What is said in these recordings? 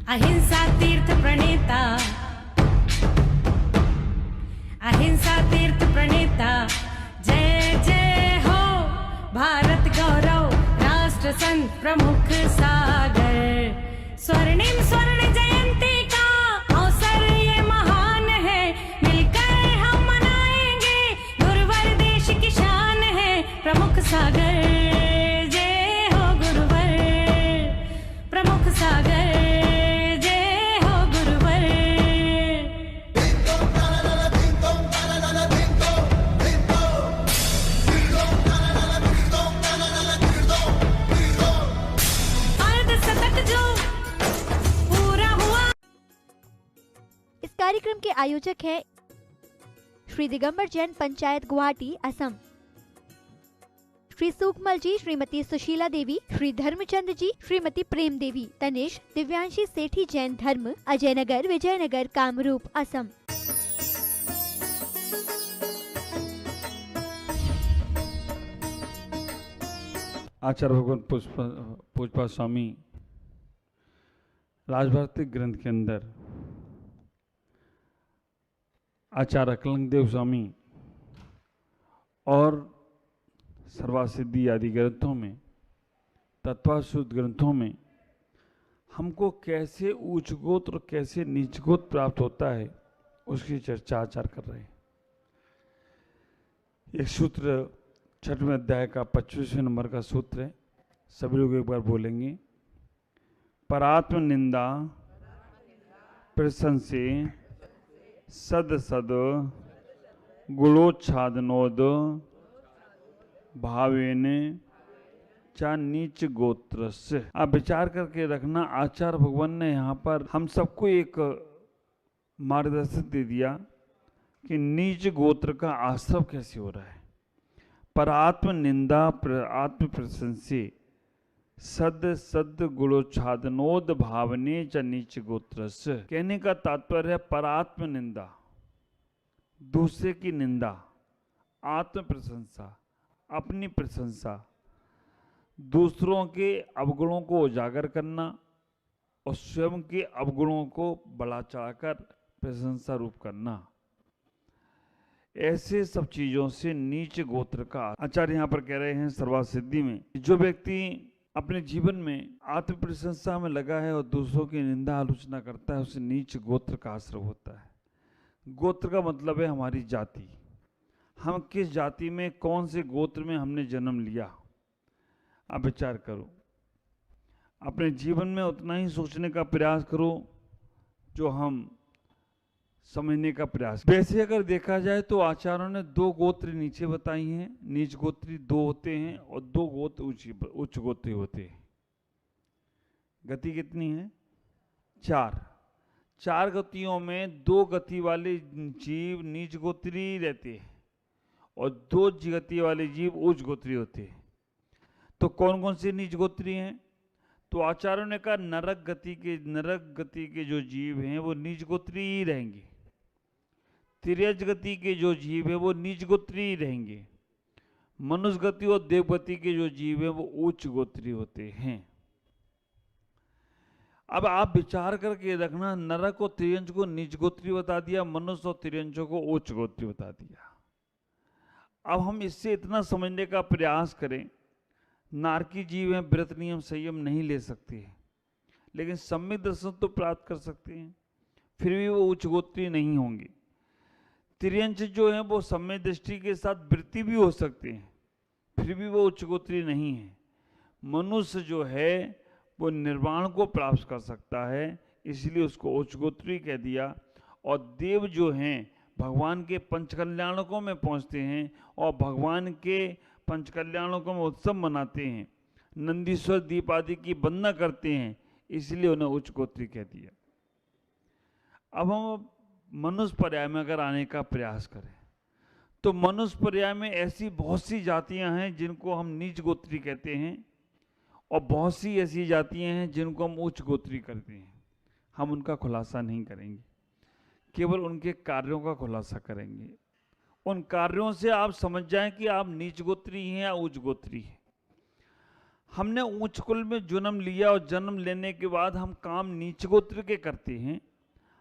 अहिंसा तीर्थ प्रणेता, अहिंसा तीर्थ प्रणेता, जय जय हो भारत गौरव, राष्ट्र संत प्रमुख सागर। स्वर्णिम स्वर्ण जयंती का अवसर ये महान है, मिलकर हम मनाएंगे, गुरुवर देश की शान है, प्रमुख सागर। जय हो गुरुवर, प्रमुख सागर। कार्यक्रम के आयोजक हैं श्री दिगंबर जैन पंचायत गुवाहाटी असम, श्री सुखमल जी, श्रीमती सुशीला देवी, श्री धर्मचंद जी, श्रीमती प्रेम देवी, तनिष दिव्यांशी सेठी जैन धर्म, अजय नगर, विजयनगर, कामरूप, असम। आचार्य भगवान पुष्पा स्वामी राजभारती ग्रंथ के अंदर आचार्य अकलंग देव स्वामी और सर्वासिद्धि आदि ग्रंथों में, तत्वाशुद्ध ग्रंथों में हमको कैसे उच्च गोत्र और कैसे नीच गोत्र प्राप्त होता है उसकी चर्चा आचार्य कर रहे हैं। एक सूत्र 6वें अध्याय का 25वें नंबर का सूत्र है, सभी लोग एक बार बोलेंगे। परात्म निंदा प्रशंसे सद सद गुणोच्छादनोद भावेन चा नीच गोत्र से। आप विचार करके रखना, आचार्य भगवान ने यहाँ पर हम सबको एक मार्गदर्शन दे दिया कि नीच गोत्र का आश्रव कैसे हो रहा है। पर आत्म निंदा आत्म प्रशंसे सद सद गुणोच्छादनोद भावने च नीच गोत्रस्य। कहने का तात्पर्य है परात्म निंदा, दूसरे की निंदा, आत्म प्रशंसा, अपनी प्रशंसा, दूसरों के अवगुणों को उजागर करना और स्वयं के अवगुणों को बढ़ा चढ़ाकर प्रशंसा रूप करना, ऐसे सब चीजों से नीच गोत्र का। आचार्य यहाँ पर कह रहे हैं सर्वासिद्धि में जो व्यक्ति अपने जीवन में आत्म प्रशंसा में लगा है और दूसरों की निंदा आलोचना करता है, उसे नीच गोत्र का आश्रय होता है। गोत्र का मतलब है हमारी जाति, हम किस जाति में, कौन से गोत्र में हमने जन्म लिया। आप विचार करो, अपने जीवन में उतना ही सोचने का प्रयास करो जो हम समझने का प्रयास। वैसे अगर देखा जाए तो आचार्यों ने 2 गोत्र नीचे बताई हैं, नीच गोत्री 2 होते हैं और 2 गोत्र उच्च गोत्री होते हैं। गति कितनी है? 4 गतियों में 2 गति वाले जीव नीच गोत्री रहते हैं और 2 गति वाले जीव उच्च गोत्री होते हैं। तो कौन कौन से नीच गोत्री हैं? तो आचार्यों ने कहा नरक गति के जो जीव हैं वो नीच गोत्री ही रहेंगे। तिर्यज गति के जो जीव है वो नीच गोत्री ही रहेंगे। मनुष्य गति और देव गति के जो जीव है वो उच्च गोत्री होते हैं। अब आप विचार करके रखना, नरक और तिर्यंच को नीच गोत्री बता दिया, मनुष्य और तिर्यंचों को उच्च गोत्री बता दिया। अब हम इससे इतना समझने का प्रयास करें, नारकी जीव हैं, व्रत नियम संयम नहीं ले सकते हैं, लेकिन सम्यक दर्शन तो प्राप्त कर सकते हैं, फिर भी वो उच्च गोत्री नहीं होंगे। तिर्यंच जो है वो सम्यक दृष्टि के साथ वृत्ति भी हो सकते हैं, फिर भी वो उच्च गोत्री नहीं है। मनुष्य जो है वो निर्वाण को प्राप्त कर सकता है, इसलिए उसको उच्च गोत्री कह दिया। और देव जो हैं भगवान के पंचकल्याणकों में पहुंचते हैं और भगवान के पंचकल्याणकों में उत्सव मनाते हैं, नंदीश्वर दीप आदि की वंदना करते हैं, इसलिए उन्हें उच्च गोत्री कह दिया। अब हम मनुष्य पर्याय में अगर आने का प्रयास करें तो मनुष्य पर्याय में ऐसी बहुत सी जातियां हैं जिनको हम नीच गोत्री कहते हैं और बहुत सी ऐसी जातियां हैं जिनको हम उच्च गोत्री करते हैं। हम उनका खुलासा नहीं करेंगे, केवल उनके कार्यों का खुलासा करेंगे। उन कार्यों से आप समझ जाएं कि आप नीच गोत्री हैं या उच्च गोत्री हैं। हमने उच्च कुल में जन्म लिया और जन्म लेने के बाद हम काम नीच गोत्र के करते हैं,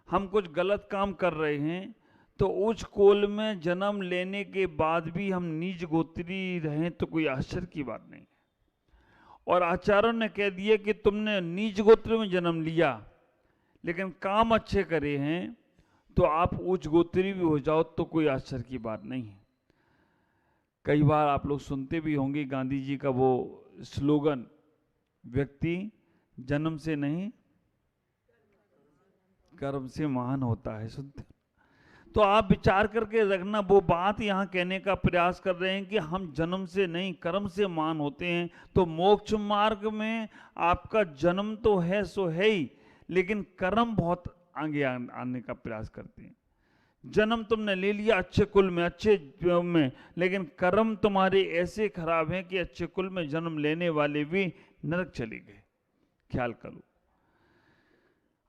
हम कुछ गलत काम कर रहे हैं, तो उच्च कुल में जन्म लेने के बाद भी हम नीच गोत्री रहें तो कोई आश्चर्य की बात नहीं। और आचार्यों ने कह दिया कि तुमने नीच गोत्र में जन्म लिया लेकिन काम अच्छे करे हैं तो आप उच्च गोत्री भी हो जाओ तो कोई आश्चर्य की बात नहीं है। कई बार आप लोग सुनते भी होंगे गांधी जी का वो स्लोगन, व्यक्ति जन्म से नहीं कर्म से महान होता है, सुनते। तो आप विचार करके रखना, वो बात यहाँ कहने का प्रयास कर रहे हैं कि हम जन्म से नहीं कर्म से महान होते हैं। तो मोक्ष मार्ग में आपका जन्म तो है सो है ही, लेकिन कर्म बहुत आगे आने का प्रयास करते हैं। जन्म तुमने ले लिया अच्छे कुल में, अच्छे में, लेकिन कर्म तुम्हारे ऐसे खराब हैं कि अच्छे कुल में जन्म लेने वाले भी नरक चले गए। ख्याल करो।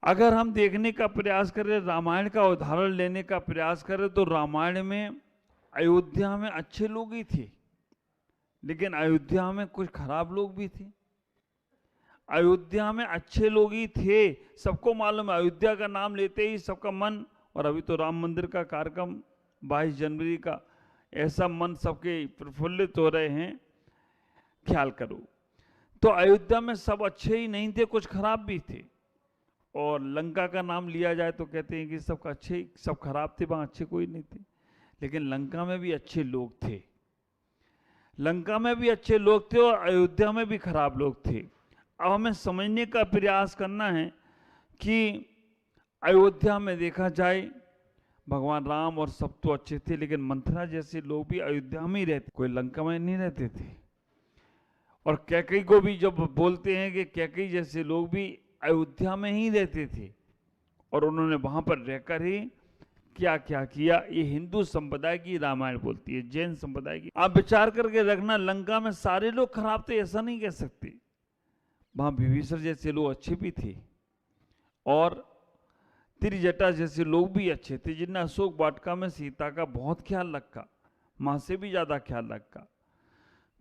अगर हम देखने का प्रयास करें, रामायण का उदाहरण लेने का प्रयास करें, तो रामायण में अयोध्या में अच्छे लोग ही थे, लेकिन अयोध्या में कुछ खराब लोग भी थे। अयोध्या में अच्छे लोग ही थे, सबको मालूम है। अयोध्या का नाम लेते ही सबका मन, और अभी तो राम मंदिर का कार्यक्रम 22 जनवरी का, ऐसा मन सबके प्रफुल्लित हो रहे हैं। ख्याल करो। तो अयोध्या में सब अच्छे ही नहीं थे, कुछ खराब भी थे। और लंका का नाम लिया जाए तो कहते हैं कि सब अच्छे, सब खराब थे, वहां अच्छे कोई नहीं थे। लेकिन लंका में भी अच्छे लोग थे, लंका में भी अच्छे लोग थे और अयोध्या में भी खराब लोग थे। अब हमें समझने का प्रयास करना है कि अयोध्या में देखा जाए भगवान राम और सब तो अच्छे थे, लेकिन मंथरा जैसे लोग भी अयोध्या में ही रहते, कोई लंका में नहीं रहते थे। और कैकई को भी जब बोलते हैं कि कैकई जैसे लोग भी अयोध्या में ही रहते थे और उन्होंने वहां पर रहकर ही क्या क्या किया। ये हिंदू संप्रदाय की रामायण बोलती है, जैन संप्रदाय की। आप विचार करके रखना, लंका में सारे लोग खराब थे ऐसा नहीं कह सकते, वहां विभीषण जैसे लोग अच्छे भी थे और त्रिजटा जैसे लोग भी अच्छे थे, जिन्हें अशोक वाटिका में सीता का बहुत ख्याल रखा, मां से भी ज्यादा ख्याल रखा।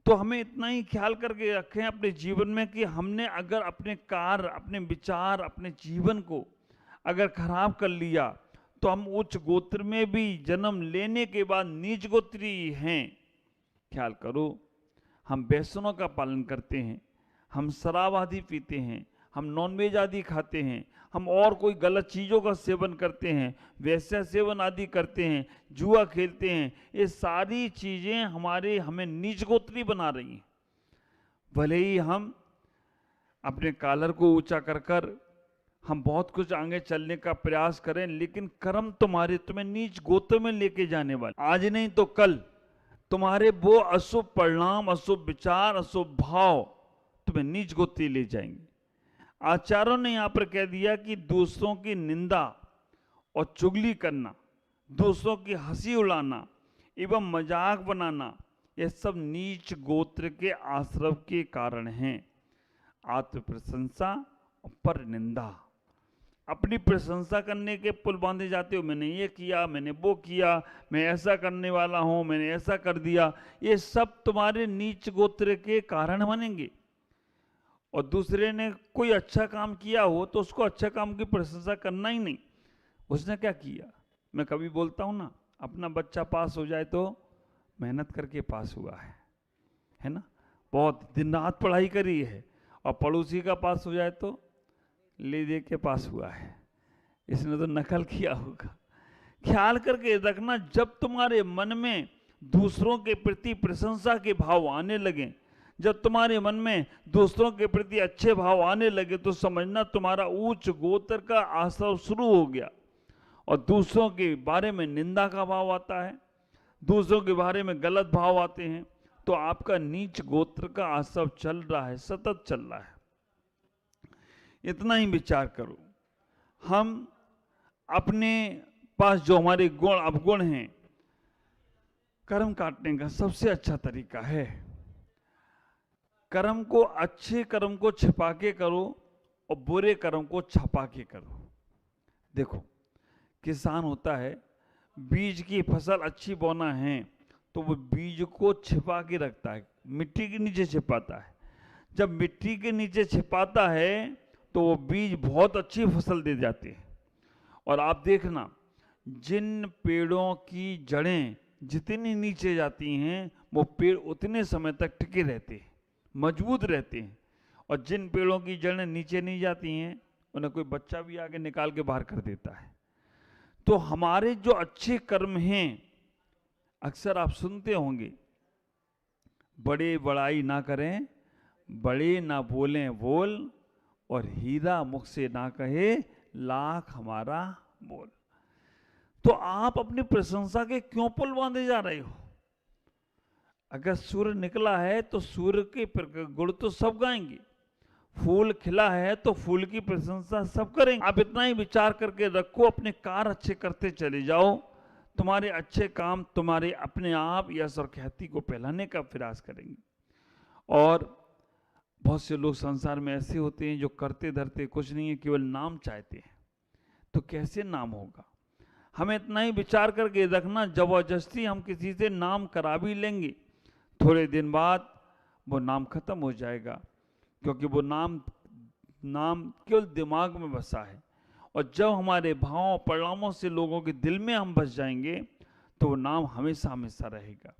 तो हमें इतना ही ख्याल करके रखें अपने जीवन में कि हमने अगर अपने कार्य, अपने विचार, अपने जीवन को अगर खराब कर लिया तो हम उच्च गोत्र में भी जन्म लेने के बाद नीच गोत्री हैं। ख्याल करो। हम वैष्णव का पालन करते हैं, हम शराब आदि पीते हैं, हम नॉनवेज आदि खाते हैं, हम और कोई गलत चीज़ों का सेवन करते हैं, वैश्य सेवन आदि करते हैं, जुआ खेलते हैं। ये सारी चीज़ें हमें नीच गोत्री बना रही हैं। भले ही हम अपने कॉलर को ऊंचा कर कर हम बहुत कुछ आगे चलने का प्रयास करें, लेकिन कर्म तुम्हें नीच गोत्र में लेके जाने वाले। आज नहीं तो कल तुम्हारे वो अशुभ परिणाम, अशुभ विचार, अशुभ भाव तुम्हें नीच गोत्री ले जाएंगे। आचार्यों ने यहां पर कह दिया कि दूसरों की निंदा और चुगली करना, दूसरों की हंसी उड़ाना एवं मजाक बनाना, यह सब नीच गोत्र के आश्रम के कारण हैं। आत्म प्रशंसा और पर निंदा, अपनी प्रशंसा करने के पुल बांधे जाते हो, मैंने ये किया, मैंने वो किया, मैं ऐसा करने वाला हूं, मैंने ऐसा कर दिया। ये सब तुम्हारे नीच गोत्र के कारण बनेंगे। और दूसरे ने कोई अच्छा काम किया हो तो उसको अच्छा काम की प्रशंसा करना ही नहीं, उसने क्या किया। मैं कभी बोलता हूं ना, अपना बच्चा पास हो जाए तो मेहनत करके पास हुआ है ना, बहुत दिन रात पढ़ाई करी है। और पड़ोसी का पास हो जाए तो ले दे के पास हुआ है, इसने तो नकल किया होगा। ख्याल करके रखना, जब तुम्हारे मन में दूसरों के प्रति प्रशंसा के भाव आने लगे, जब तुम्हारे मन में दूसरों के प्रति अच्छे भाव आने लगे, तो समझना तुम्हारा उच्च गोत्र का आश्रव शुरू हो गया। और दूसरों के बारे में निंदा का भाव आता है, दूसरों के बारे में गलत भाव आते हैं, तो आपका नीच गोत्र का आश्रव चल रहा है, सतत चल रहा है। इतना ही विचार करो। हम अपने पास जो हमारे गुण अवगुण हैं, कर्म काटने का सबसे अच्छा तरीका है कर्म को, अच्छे कर्म को छिपा के करो और बुरे कर्म को छपा के करो। देखो, किसान होता है, बीज की फसल अच्छी बोना है तो वो बीज को छिपा के रखता है, मिट्टी के नीचे छिपाता है। जब मिट्टी के नीचे छिपाता है तो वो बीज बहुत अच्छी फसल दे जाते हैं। और आप देखना, जिन पेड़ों की जड़ें जितनी नीचे जाती हैं वो पेड़ उतने समय तक टिके रहते हैं, मजबूत रहते हैं। और जिन पेड़ों की जड़ें नीचे नहीं जाती हैं उन्हें कोई बच्चा भी आगे निकाल के बाहर कर देता है। तो हमारे जो अच्छे कर्म हैं, अक्सर आप सुनते होंगे, बड़े बड़ाई ना करें, बड़े ना बोलें बोल, और हीरा मुख से ना कहे लाख हमारा बोल। तो आप अपनी प्रशंसा के क्यों पुल बांधे जा रहे हो? अगर सूर्य निकला है तो सूर्य के गुण तो सब गाएंगे, फूल खिला है तो फूल की प्रशंसा सब करेंगे। आप इतना ही विचार करके रखो, अपने कार्य अच्छे करते चले जाओ, तुम्हारे अच्छे काम तुम्हारे अपने आप यश और ख्याति को फैलाने का प्रयास करेंगे। और बहुत से लोग संसार में ऐसे होते हैं जो करते धरते कुछ नहीं है, केवल नाम चाहते हैं। तो कैसे नाम होगा? हमें इतना ही विचार करके रखना, जबरदस्ती हम किसी से नाम करा भी लेंगे, थोड़े दिन बाद वो नाम खत्म हो जाएगा, क्योंकि वो नाम केवल दिमाग में बसा है। और जब हमारे भावों परिणामों से लोगों के दिल में हम बस जाएंगे तो वो नाम हमेशा हमेशा रहेगा।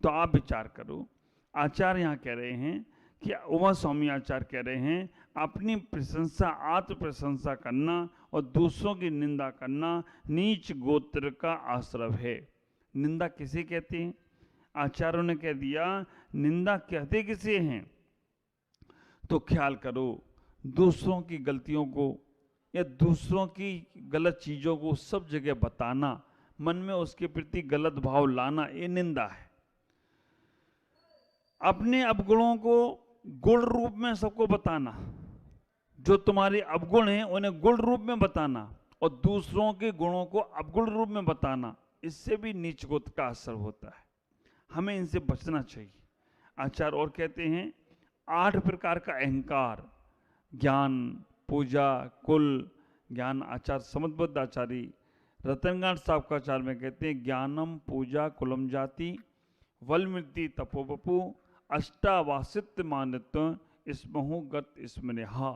तो आप विचार करो, आचार्य यहाँ कह रहे हैं कि उमा स्वामी आचार्य कह रहे हैं, अपनी प्रशंसा आत्म प्रशंसा करना और दूसरों की निंदा करना नीच गोत्र का आश्रव है। निंदा किसे कहते हैं? आचार्यों ने कह दिया, निंदा कहते किसे हैं? तो ख्याल करो, दूसरों की गलतियों को या दूसरों की गलत चीज़ों को सब जगह बताना, मन में उसके प्रति गलत भाव लाना, ये निंदा है। अपने अवगुणों को गुण रूप में सबको बताना, जो तुम्हारे अवगुण हैं उन्हें गुण रूप में बताना, और दूसरों के गुणों को अवगुण रूप में बताना, इससे भी नीच गोत्र का असर होता है। हमें इनसे बचना चाहिए। आचार्य और कहते हैं, 8 प्रकार का अहंकार, ज्ञान, पूजा, कुल, ज्ञान। आचार्य समदबद्ध आचार्य रतनगांठ साहब का आचार्य में कहते हैं, ज्ञानम पूजा कुलम जाति वलमृति तपोपु अष्टावासित मानित्व इसमहु गत स्मृहा।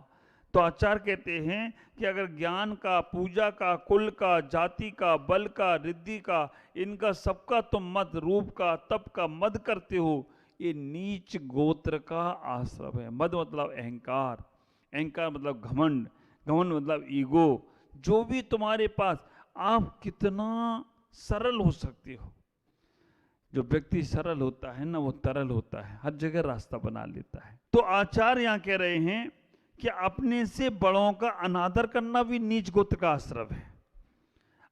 तो आचार्य कहते हैं कि अगर ज्ञान का, पूजा का, कुल का, जाति का, बल का, रिद्धि का, इनका सबका तुम मद, रूप का, तप का मद करते हो, ये नीच गोत्र का आश्रम है। मद मतलब अहंकार, अहंकार मतलब घमंड, घमंड मतलब ईगो। जो भी तुम्हारे पास, आप कितना सरल हो सकते हो। जो व्यक्ति सरल होता है ना, वो तरल होता है, हर जगह रास्ता बना लेता है। तो आचार्य यहाँ कह रहे हैं कि अपने से बड़ों का अनादर करना भी नीच गोत्र का आश्रम है।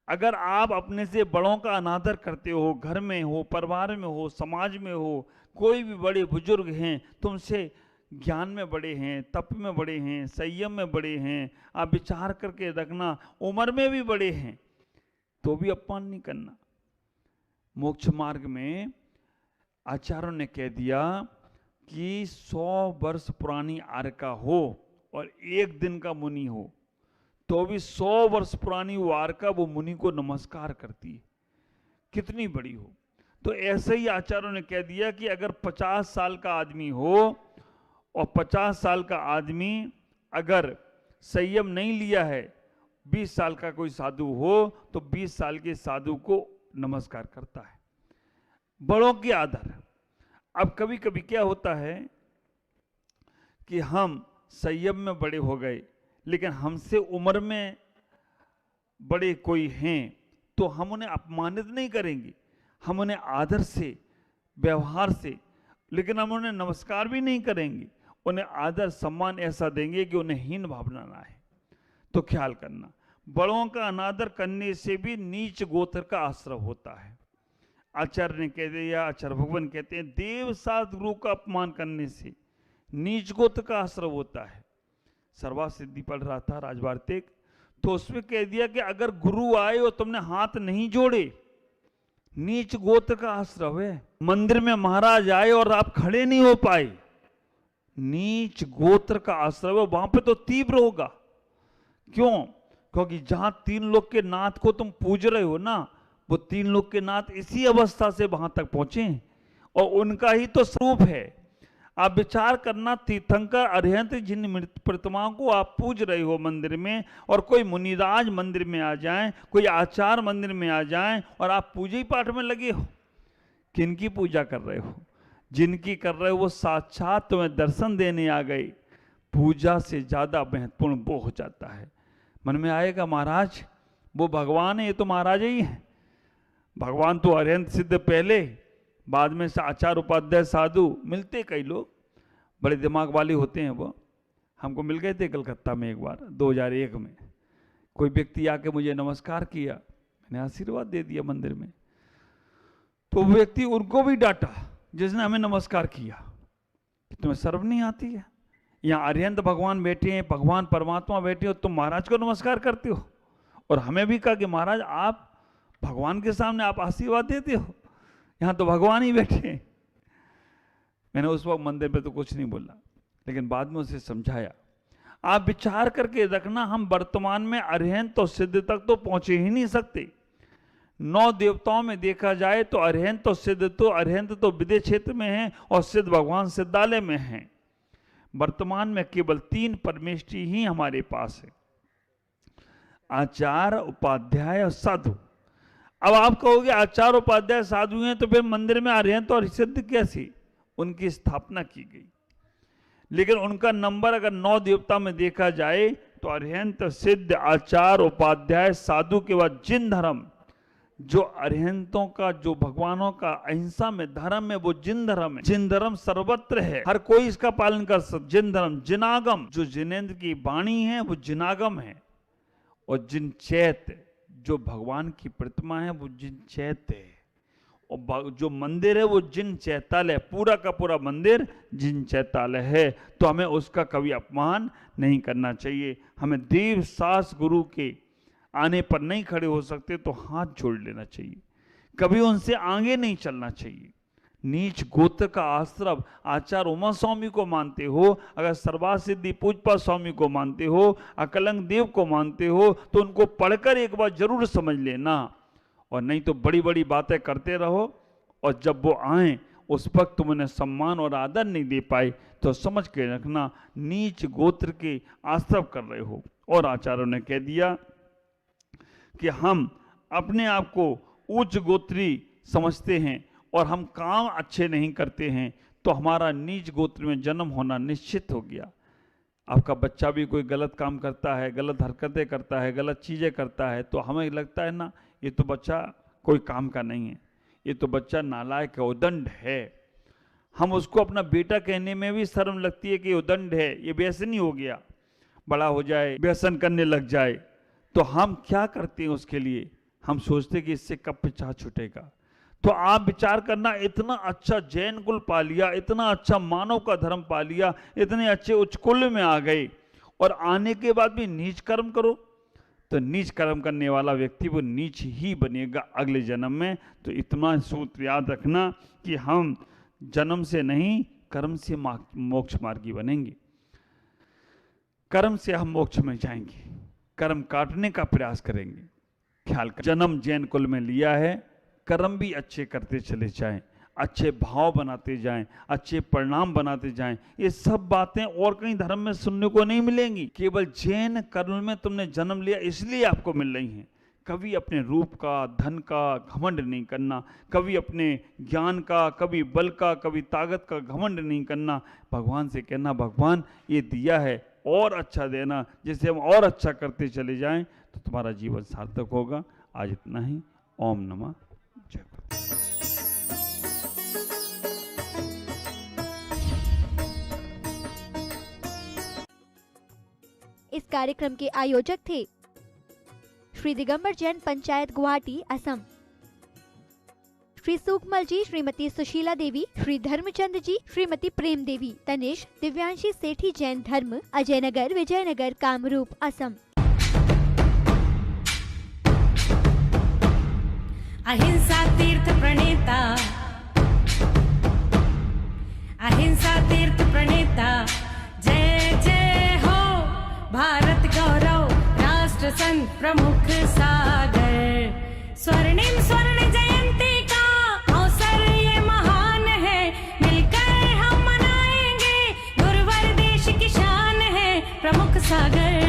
अगर आप अपने से बड़ों का अनादर करते हो, घर में हो, परिवार में हो, समाज में हो, कोई भी बड़े बुजुर्ग हैं, तुमसे ज्ञान में बड़े हैं, तप में बड़े हैं, संयम में बड़े हैं, आप विचार करके रखना, उम्र में भी बड़े हैं, तो भी अपमान नहीं करना। मोक्ष मार्ग में आचार्यों ने कह दिया कि 100 वर्ष पुरानी आर्का हो और 1 दिन का मुनि हो, तो भी 100 वर्ष पुरानी वो आर्का वो मुनि को नमस्कार करती है, कितनी बड़ी हो। तो ऐसे ही आचार्यों ने कह दिया कि अगर 50 साल का आदमी हो और 50 साल का आदमी अगर संयम नहीं लिया है, 20 साल का कोई साधु हो तो 20 साल के साधु को नमस्कार करता है। बड़ों के आदर। अब कभी कभी क्या होता है कि हम संयम में बड़े हो गए, लेकिन हमसे उम्र में बड़े कोई हैं तो हम उन्हें अपमानित नहीं करेंगे, हम उन्हें आदर से, व्यवहार से, लेकिन हम उन्हें नमस्कार भी नहीं करेंगे, उन्हें आदर सम्मान ऐसा देंगे कि उन्हें हीन भावना ना आए। तो ख्याल करना, बड़ों का अनादर करने से भी नीच गोत्र का आश्रय होता है। आचार्य ने कह दिया, आचार्य भगवान कहते हैं, देव साध गुरु का अपमान करने से नीच गोत्र का आश्रय होता है। सर्वा सिद्धि पढ़ रहा था राजवार्तिक, तो उसमें कह दिया कि अगर गुरु आए और तुमने हाथ नहीं जोड़े, नीच गोत्र का आश्रय है। मंदिर में महाराज आए और आप खड़े नहीं हो पाए, नीच गोत्र का आश्रय है, वहां पे तो तीव्र होगा। क्यों? क्योंकि जहां 3 लोग के नाथ को तुम पूज रहे हो ना, वो 3 लोग के नाथ इसी अवस्था से वहां तक पहुंचे और उनका ही तो स्वरूप है। आप विचार करना, तीर्थंकर अरिहंत जिन प्रतिमाओं को आप पूज रहे हो मंदिर में, और कोई मुनिराज मंदिर में आ जाएं, कोई आचार्य मंदिर में आ जाएं और आप पूजा ही पाठ में लगे हो, किनकी पूजा कर रहे हो? जिनकी कर रहे हो वो साक्षात तुम्हें दर्शन देने आ गए। पूजा से ज्यादा महत्वपूर्ण वो हो जाता है। मन में आएगा महाराज वो भगवान है, ये तो महाराज ही है। भगवान तो अरिहंत सिद्ध पहले, बाद में आचार्य उपाध्याय साधु मिलते, कई लोग बड़े दिमाग वाले होते हैं। वो हमको मिल गए थे कलकत्ता में एक बार 2001 में। कोई व्यक्ति आके मुझे नमस्कार किया, मैंने आशीर्वाद दे दिया मंदिर में। तो वो व्यक्ति उनको भी डांटा जिसने हमें नमस्कार किया, तुम्हें शर्म नहीं आती है? यहाँ अरिहंत भगवान बैठे हैं, भगवान परमात्मा बैठे हो, तुम महाराज को नमस्कार करते हो। और हमें भी कहा कि महाराज आप भगवान के सामने आप आशीर्वाद देते हो, यहाँ तो भगवान ही बैठे हैं। मैंने उस वक्त मंदिर पे तो कुछ नहीं बोला, लेकिन बाद में उसे समझाया। आप विचार करके रखना, हम वर्तमान में अरिहंत और सिद्ध तक तो पहुंचे ही नहीं सकते। 9 देवताओं में देखा जाए तो अरिहंत और सिद्ध तो, अरिहंत तो विदेश क्षेत्र में है और सिद्ध भगवान सिद्धालय में है। वर्तमान में केवल 3 परमेष्ठी ही हमारे पास है, आचार्य, उपाध्याय और साधु। अब आप कहोगे आचार्य उपाध्याय साधु हैं तो फिर मंदिर में अरिहंत और सिद्ध कैसे? उनकी स्थापना की गई, लेकिन उनका नंबर अगर 9 देवता में देखा जाए तो अरिहंत, सिद्ध, आचार्य, उपाध्याय, साधु के बाद जिन धर्म, जो अरिहंतों का, जो भगवानों का अहिंसा में धर्म है वो जिन धर्म है। जिन धर्म सर्वत्र है, हर कोई इसका पालन कर सकता। जिन धर्म, जिनागम, जो जिनेंद्र की वाणी है वो जिनागम है, और जिन चैत्य, जो भगवान की प्रतिमा है वो जिन चैत्य है, और जो मंदिर है वो जिन चैतालय, पूरा का पूरा मंदिर जिन चैतालय है। तो हमें उसका कभी अपमान नहीं करना चाहिए। हमें देव सास गुरु के आने पर नहीं खड़े हो सकते तो हाथ जोड़ लेना चाहिए, कभी उनसे आगे नहीं चलना चाहिए। नीच गोत्र का आश्रम आचार्य उमा स्वामी को मानते हो, अगर सर्वासिद्धि पूजपा स्वामी को मानते हो, अकलंक देव को मानते हो, तो उनको पढ़कर एक बार जरूर समझ लेना, और नहीं तो बड़ी बड़ी बातें करते रहो, और जब वो आए उस वक्त तुम उन्हें सम्मान और आदर नहीं दे पाए तो समझ के रखना नीच गोत्र के आश्रम कर रहे हो। और आचार्यों ने कह दिया कि हम अपने आप को उच्च गोत्री समझते हैं और हम काम अच्छे नहीं करते हैं, तो हमारा नीच गोत्र में जन्म होना निश्चित हो गया। आपका बच्चा भी कोई गलत काम करता है, गलत हरकतें करता है, गलत चीज़ें करता है, तो हमें लगता है ना ये तो बच्चा कोई काम का नहीं है, ये तो बच्चा नालायक है, उदंड है। हम उसको अपना बेटा कहने में भी शर्म लगती है कि उदंड है, ये व्यसनी हो गया, बड़ा हो जाए व्यसन करने लग जाए, तो हम क्या करते हैं उसके लिए? हम सोचते कि इससे कब पीछा छूटेगा। तो आप विचार करना, इतना अच्छा जैन कुल पा लिया, इतना अच्छा मानव का धर्म पा लिया, इतने अच्छे उच्च कुल में आ गए, और आने के बाद भी नीच कर्म करो, तो नीच कर्म करने वाला व्यक्ति वो नीच ही बनेगा अगले जन्म में। तो इतना सूत्र याद रखना कि हम जन्म से नहीं कर्म से मोक्ष मार्गी बनेंगे, कर्म से हम मोक्ष में जाएंगे, कर्म काटने का प्रयास करेंगे। ख्याल कर, जन्म जैन कुल में लिया है, कर्म भी अच्छे करते चले जाएं, अच्छे भाव बनाते जाएं, अच्छे परिणाम बनाते जाएं। ये सब बातें और कहीं धर्म में सुनने को नहीं मिलेंगी, केवल जैन कर्म में तुमने जन्म लिया इसलिए आपको मिल रही हैं। कभी अपने रूप का, धन का घमंड नहीं करना, कभी अपने ज्ञान का, कभी बल का, कभी ताकत का घमंड नहीं करना। भगवान से कहना, भगवान ये दिया है और अच्छा देना, जिससे हम और अच्छा करते चले जाएं तो तुम्हारा जीवन सार्थक होगा। आज इतना ही। ओम नमः जय। इस कार्यक्रम के आयोजक थे श्री दिगंबर जैन पंचायत गुवाहाटी असम, श्री सुकमल जी, श्रीमती सुशीला देवी, श्री धर्मचंद जी, श्रीमती प्रेम देवी, तनिष दिव्यांशी सेठी जैन धर्म, अजय नगर, विजयनगर, कामरूप, असम। अहिंसा तीर्थ प्रणेता, अहिंसा तीर्थ प्रणेता, जय जय हो भारत गौरव, राष्ट्र संत प्रमुख सागर। स्वर्णिम स्वर्ण जयंती का अवसर ये महान है, मिलकर हम मनाएंगे प्रमुख सागर